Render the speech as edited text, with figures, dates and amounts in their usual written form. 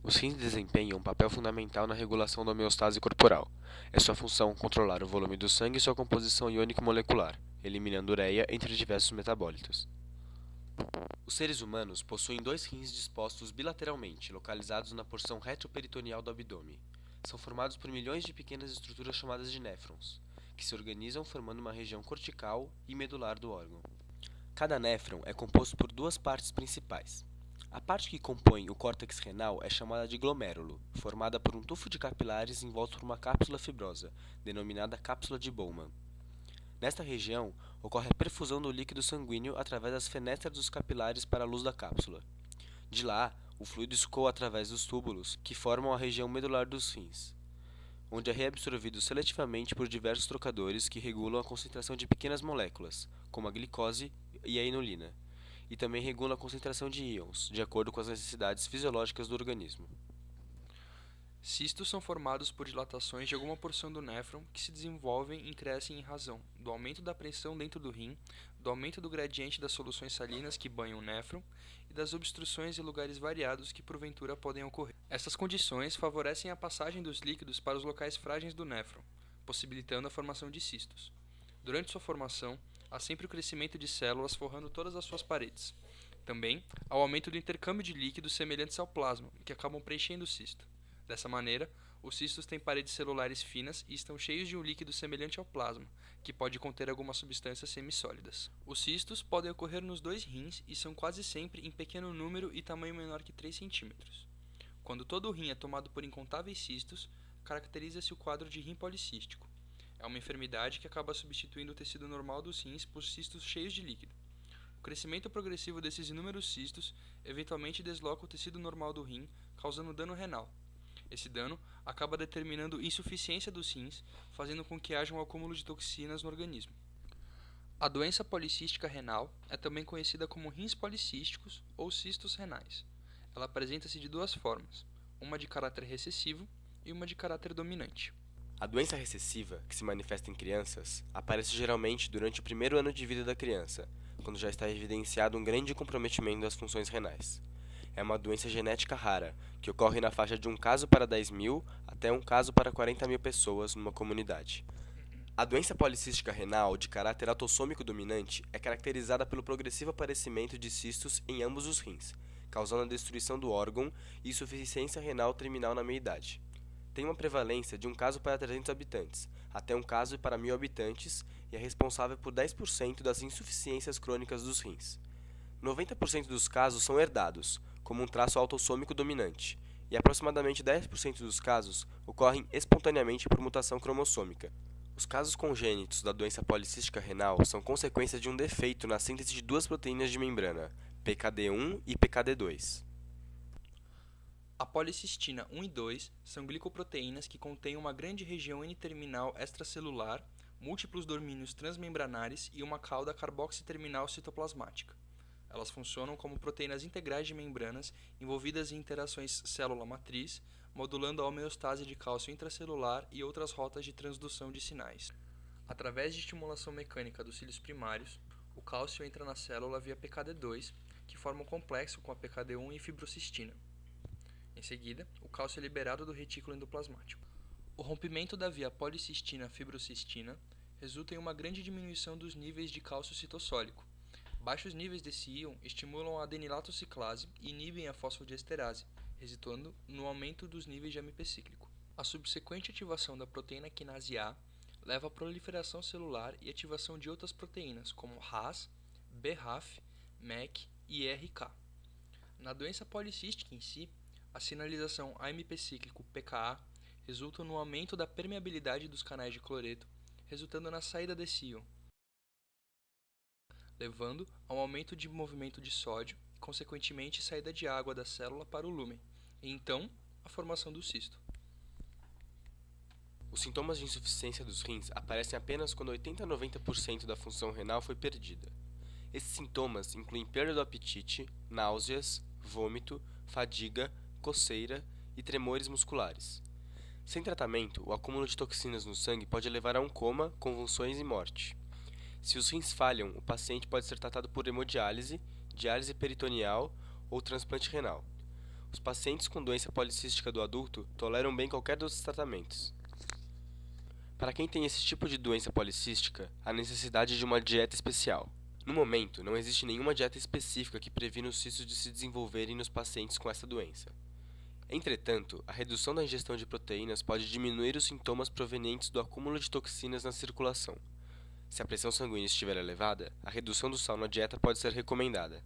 Os rins desempenham um papel fundamental na regulação da homeostase corporal. É sua função controlar o volume do sangue e sua composição iônico-molecular, eliminando ureia entre diversos metabólitos. Os seres humanos possuem dois rins dispostos bilateralmente, localizados na porção retroperitoneal do abdômen. São formados por milhões de pequenas estruturas chamadas de néfrons, que se organizam formando uma região cortical e medular do órgão. Cada néfron é composto por duas partes principais. A parte que compõe o córtex renal é chamada de glomérulo, formada por um tufo de capilares envolto por uma cápsula fibrosa, denominada cápsula de Bowman. Nesta região, ocorre a perfusão do líquido sanguíneo através das fenestras dos capilares para a luz da cápsula. De lá, o fluido escoa através dos túbulos, que formam a região medular dos rins, onde é reabsorvido seletivamente por diversos trocadores que regulam a concentração de pequenas moléculas, como a glicose e a inulina, e também regulam a concentração de íons, de acordo com as necessidades fisiológicas do organismo. Cistos são formados por dilatações de alguma porção do néfron que se desenvolvem e crescem em razão do aumento da pressão dentro do rim, do aumento do gradiente das soluções salinas que banham o néfron e das obstruções em lugares variados que porventura podem ocorrer. Essas condições favorecem a passagem dos líquidos para os locais frágeis do néfron, possibilitando a formação de cistos. Durante sua formação, há sempre o crescimento de células forrando todas as suas paredes. Também há o aumento do intercâmbio de líquidos semelhantes ao plasma, que acabam preenchendo o cisto. Dessa maneira, os cistos têm paredes celulares finas e estão cheios de um líquido semelhante ao plasma, que pode conter algumas substâncias semissólidas. Os cistos podem ocorrer nos dois rins e são quase sempre em pequeno número e tamanho menor que 3 centímetros. Quando todo o rim é tomado por incontáveis cistos, caracteriza-se o quadro de rim policístico. É uma enfermidade que acaba substituindo o tecido normal dos rins por cistos cheios de líquido. O crescimento progressivo desses inúmeros cistos eventualmente desloca o tecido normal do rim, causando dano renal. Esse dano acaba determinando insuficiência dos rins, fazendo com que haja um acúmulo de toxinas no organismo. A doença policística renal é também conhecida como rins policísticos ou cistos renais. Ela apresenta-se de duas formas, uma de caráter recessivo e uma de caráter dominante. A doença recessiva, que se manifesta em crianças, aparece geralmente durante o primeiro ano de vida da criança, quando já está evidenciado um grande comprometimento das funções renais. É uma doença genética rara, que ocorre na faixa de um caso para 10.000 até um caso para 40.000 pessoas numa comunidade. A doença policística renal de caráter autossômico dominante é caracterizada pelo progressivo aparecimento de cistos em ambos os rins, causando a destruição do órgão e insuficiência renal terminal na meia-idade. Tem uma prevalência de um caso para 300 habitantes, até um caso para 1.000 habitantes, e é responsável por 10% das insuficiências crônicas dos rins. 90% dos casos são herdados, como um traço autossômico dominante, e aproximadamente 10% dos casos ocorrem espontaneamente por mutação cromossômica. Os casos congênitos da doença policística renal são consequência de um defeito na síntese de duas proteínas de membrana, PKD1 e PKD2. A policistina 1 e 2 são glicoproteínas que contêm uma grande região N-terminal extracelular, múltiplos domínios transmembranares e uma cauda carboxiterminal citoplasmática. Elas funcionam como proteínas integrais de membranas envolvidas em interações célula-matriz, modulando a homeostase de cálcio intracelular e outras rotas de transdução de sinais. Através de estimulação mecânica dos cílios primários, o cálcio entra na célula via PKD2, que forma um complexo com a PKD1 e fibrocistina. Em seguida, o cálcio é liberado do retículo endoplasmático. O rompimento da via policistina-fibrocistina resulta em uma grande diminuição dos níveis de cálcio citossólico. Baixos níveis desse íon estimulam a adenilatociclase e inibem a fosfodiesterase, resultando no aumento dos níveis de AMP cíclico. A subsequente ativação da proteína quinase A leva à proliferação celular e ativação de outras proteínas, como RAS, BRAF, MEC e ERK. Na doença policística em si, a sinalização AMP cíclico PKA resulta no aumento da permeabilidade dos canais de cloreto, resultando na saída desse íon, levando a um aumento de movimento de sódio e, consequentemente, saída de água da célula para o lúmen, e então a formação do cisto. Os sintomas de insuficiência dos rins aparecem apenas quando 80 a 90% da função renal foi perdida. Esses sintomas incluem perda do apetite, náuseas, vômito, fadiga, coceira e tremores musculares. Sem tratamento, o acúmulo de toxinas no sangue pode levar a um coma, convulsões e morte. Se os rins falham, o paciente pode ser tratado por hemodiálise, diálise peritoneal ou transplante renal. Os pacientes com doença policística do adulto toleram bem qualquer dos tratamentos. Para quem tem esse tipo de doença policística, há necessidade de uma dieta especial. No momento, não existe nenhuma dieta específica que previna os cistos de se desenvolverem nos pacientes com essa doença. Entretanto, a redução da ingestão de proteínas pode diminuir os sintomas provenientes do acúmulo de toxinas na circulação. Se a pressão sanguínea estiver elevada, a redução do sal na dieta pode ser recomendada.